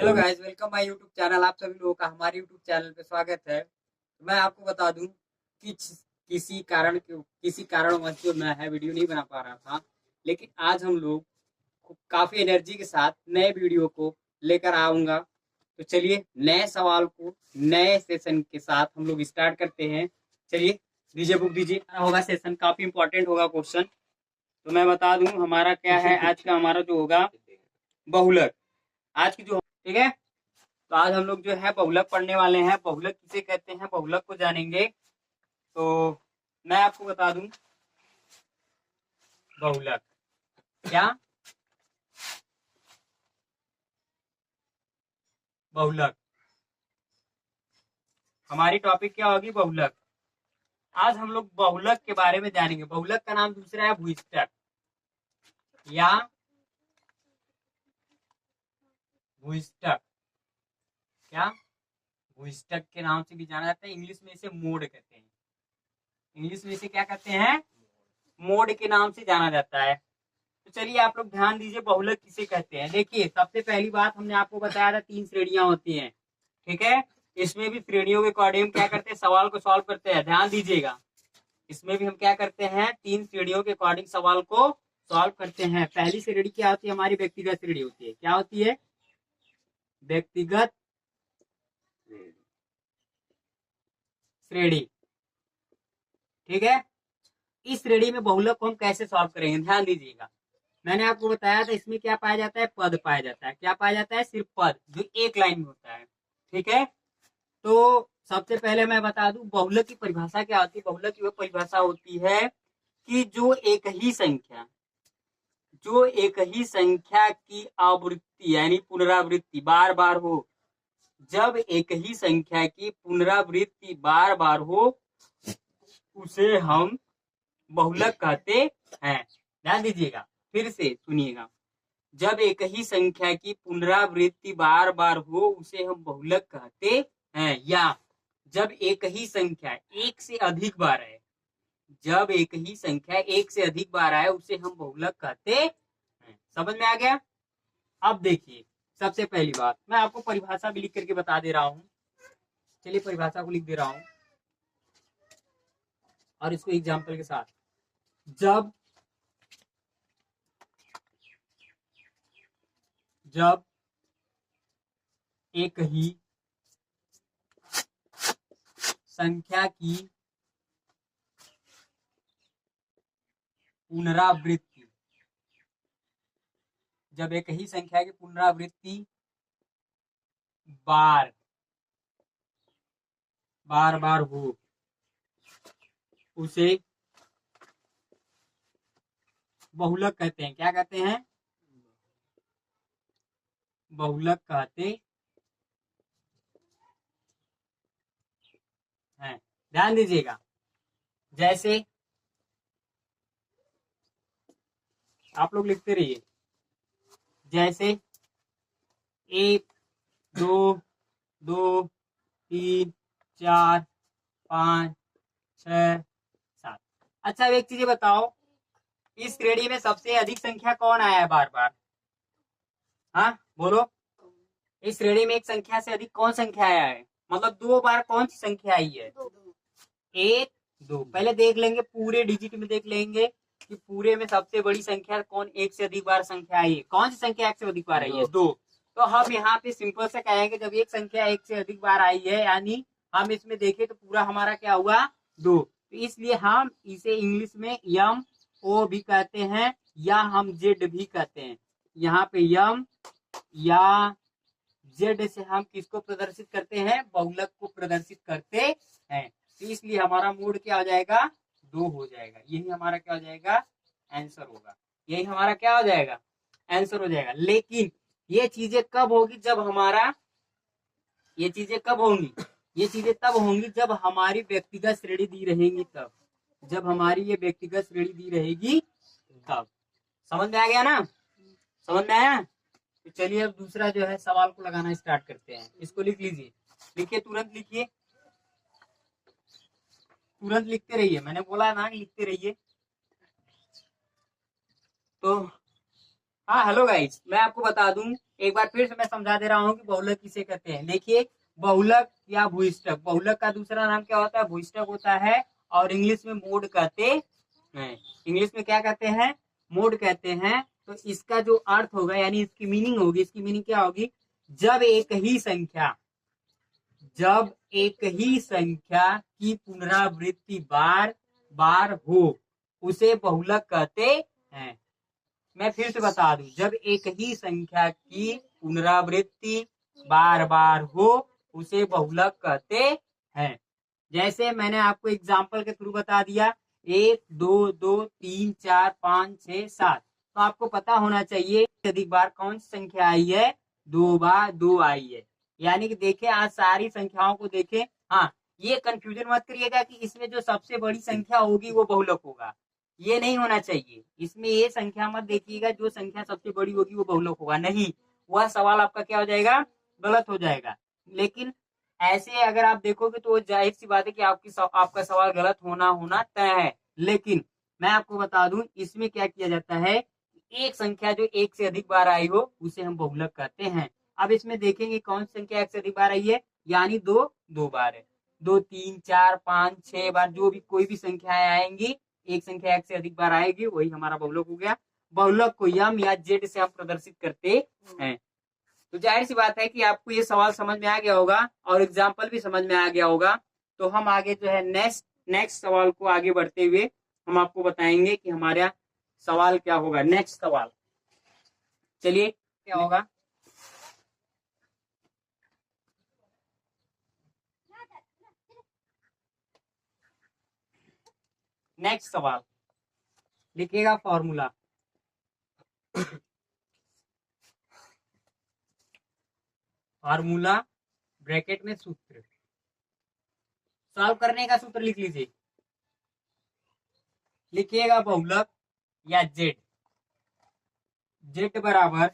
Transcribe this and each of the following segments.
Hello guys, welcome my YouTube channel. आप सभी लोगों का हमारे यूट्यूब चैनल पे स्वागत है। तो मैं आपको बता दूं कि किसी कारणवश जो मैं है वीडियो नहीं बना पा रहा था, लेकिन आज हम लोग काफी एनर्जी के साथ नए वीडियो को लेकर आऊंगा। तो चलिए नए सवाल को नए सेशन के साथ हम लोग स्टार्ट करते हैं। चलिए दीजिए, बुक दीजिए। होगा सेशन, काफी इंपॉर्टेंट होगा क्वेश्चन। तो मैं बता दूं हमारा क्या है आज का, हमारा जो होगा बहुलक। आज की जो, ठीक है, तो आज हम लोग जो है बहुलक पढ़ने वाले हैं। बहुलक किसे कहते हैं, बहुलक को जानेंगे। तो मैं आपको बता दूं बहुलक क्या, बहुलक हमारी टॉपिक क्या होगी, बहुलक। आज हम लोग बहुलक के बारे में जानेंगे। बहुलक का नाम दूसरा है भूइष्ठक या भूइष्ठक। क्या, भूइष्ठक के नाम से भी जाना जाता है। इंग्लिश में इसे मोड कहते हैं। इंग्लिश में इसे क्या कहते हैं, मोड के नाम से जाना जाता है। तो चलिए आप लोग ध्यान दीजिए, बहुलक किसे कहते हैं। देखिए, सबसे पहली बात हमने आपको बताया था 3 श्रेणियां होती हैं, ठीक है। इसमें भी श्रेणियों के अकॉर्डिंग हम क्या करते हैं, सवाल को सॉल्व करते हैं। ध्यान दीजिएगा, इसमें भी हम क्या करते हैं, 3 श्रेणियों के अकॉर्डिंग सवाल को सॉल्व करते हैं। पहली श्रेणी क्या होती है, हमारी व्यक्तिगत श्रेणी होती है। क्या होती है, व्यक्तिगत श्रेणी, ठीक है। इस श्रेणी में बहुलक को हम कैसे सॉल्व करेंगे, ध्यान दीजिएगा। मैंने आपको बताया था इसमें क्या पाया जाता है, पद पाया जाता है। क्या पाया जाता है, सिर्फ पद, जो एक लाइन में होता है, ठीक है। तो सबसे पहले मैं बता दूं बहुलक की परिभाषा क्या होती है। बहुलक की वह परिभाषा होती है कि जो एक ही संख्या की आवृत्ति यानी पुनरावृत्ति बार बार हो। जब एक ही संख्या की पुनरावृत्ति बार बार हो, उसे हम बहुलक कहते हैं। ध्यान दीजिएगा, फिर से सुनिएगा। जब एक ही संख्या की पुनरावृत्ति बार बार हो, उसे हम बहुलक कहते हैं। या जब एक ही संख्या एक से अधिक बार है, जब एक ही संख्या एक से अधिक बार आए, उसे हम बहुलक कहते हैं। समझ में आ गया। अब देखिए, सबसे पहली बात मैं आपको परिभाषा भी लिख करके बता दे रहा हूं। चलिए परिभाषा को लिख दे रहा हूं और इसको एग्जाम्पल के साथ। जब जब एक ही संख्या की पुनरावृत्ति, जब एक ही संख्या की पुनरावृत्ति बार बार हो, उसे बहुलक कहते हैं। क्या कहते हैं, बहुलक कहते हैं। ध्यान दीजिएगा, जैसे आप लोग लिखते रहिए, जैसे 1 2 2 3 4 5 6 7। अच्छा, अब एक चीज बताओ, इस श्रेणी में सबसे अधिक संख्या कौन आया है बार बार, हाँ बोलो। इस श्रेणी में एक संख्या से अधिक कौन संख्या आया है, मतलब 2 बार कौन सी संख्या आई है, 1 2। पहले देख लेंगे, पूरे डिजिट में देख लेंगे कि पूरे में सबसे बड़ी संख्या कौन, एक से अधिक बार संख्या आई है। कौन सी संख्या एक से अधिक बार आई है, 2। तो हम यहाँ पे सिंपल से कहेंगे, जब एक संख्या एक से अधिक बार आई है, यानी हम इसमें देखें तो पूरा हमारा क्या हुआ, 2। तो इसलिए हम इसे इंग्लिश में यम ओ भी कहते हैं, या हम जेड भी कहते हैं। यहाँ पे यम या जेड से हम किसको प्रदर्शित करते हैं, बहुलक को प्रदर्शित करते हैं। तो इसलिए हमारा मूड क्या हो जाएगा, 2 हो जाएगा। यही हमारा क्या हो जाएगा, आंसर होगा। यही हमारा क्या हो जाएगा, आंसर हो जाएगा। लेकिन ये चीजें कब होगी, जब हमारा, ये चीजें कब होंगी, ये चीजें तब होंगी जब हमारी व्यक्तिगत श्रेणी दी रहेंगी, तब जब हमारी ये व्यक्तिगत श्रेणी दी रहेगी तब। समझ में आ गया ना, समझ में आया। तो चलिए अब दूसरा जो है सवाल को लगाना स्टार्ट करते हैं। इसको लिख लीजिए, लिखिए, तुरंत लिखिए, तुरंत लिखते रहिए। मैंने बोला ना लिखते रहिए। तो हाँ, हेलो गाइस, मैं आपको बता दूं एक बार फिर से मैं समझा दे रहा हूँ कि बहुलक किसे कहते हैं। देखिए, बहुलक या भूइष्ठक, बहुलक का दूसरा नाम क्या होता है? भूइष्ठक होता है, और इंग्लिश में मोड कहते हैं। इंग्लिश में क्या कहते हैं? मोड कहते हैं। तो इसका जो अर्थ होगा, यानी इसकी मीनिंग होगी, इसकी मीनिंग क्या होगी? जब एक ही संख्या, जब एक ही संख्या की पुनरावृत्ति बार बार हो, उसे बहुलक कहते हैं। मैं फिर से बता दूं, जब एक ही संख्या की पुनरावृत्ति बार बार हो, उसे बहुलक कहते हैं। जैसे मैंने आपको एग्जाम्पल के थ्रू बता दिया, 1 2 2 3 4 5 6 7, तो आपको पता होना चाहिए अधिक बार कौन सी संख्या आई है? 2 बार 2 आई है। यानी कि देखें, आज सारी संख्याओं को देखें। हाँ, ये कंफ्यूजन मत करिएगा कि इसमें जो सबसे बड़ी संख्या होगी वो बहुलक होगा, ये नहीं होना चाहिए। इसमें ये संख्या मत देखिएगा जो संख्या सबसे बड़ी होगी वो बहुलक होगा, नहीं, वह सवाल आपका क्या हो जाएगा? गलत हो जाएगा। लेकिन ऐसे अगर आप देखोगे तो जाहिर सी बात है कि आपका सवाल गलत होना तय है। लेकिन मैं आपको बता दूं, इसमें क्या किया जाता है, एक संख्या जो एक से अधिक बार आई हो उसे हम बहुलक कहते हैं। अब इसमें देखेंगे कौन सी संख्या एक से अधिक बार आई है, यानी दो दो बार है। 2 3 4 5 6 बार जो भी कोई भी संख्याएं आएंगी, एक संख्या एक से अधिक बार आएगी, वही हमारा बहुलक हो गया। बहुलक को यम या जेड से हम प्रदर्शित करते हैं। तो जाहिर सी बात है कि आपको ये सवाल समझ में आ गया होगा और एग्जाम्पल भी समझ में आ गया होगा। तो हम आगे जो है नेक्स्ट सवाल को आगे बढ़ते हुए हम आपको बताएंगे कि हमारा सवाल क्या होगा। नेक्स्ट सवाल, चलिए क्या होगा? नेक्स्ट सवाल लिखिएगा, फॉर्मूला। फॉर्मूला ब्रैकेट में सूत्र, सॉल्व करने का सूत्र लिख लीजिए। लिखिएगा बहुलक या जेड, जेड बराबर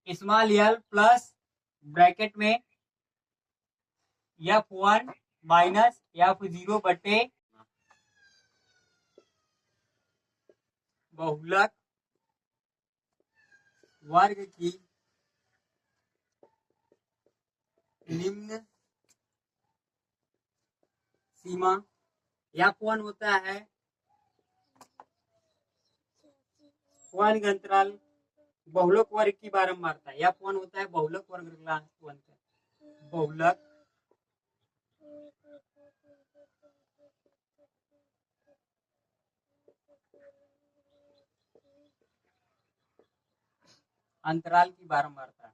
स्मॉल एल प्लस ब्रैकेट में F1 माइनस F0 बटे बहुलक वर्ग की निम्न सीमा। F1 होता है वर्ग अंतराल बहुलक वर्ग की बारंबारता। F1 होता है बहुलक वर्ग बहुलक अंतराल की बारंबारता।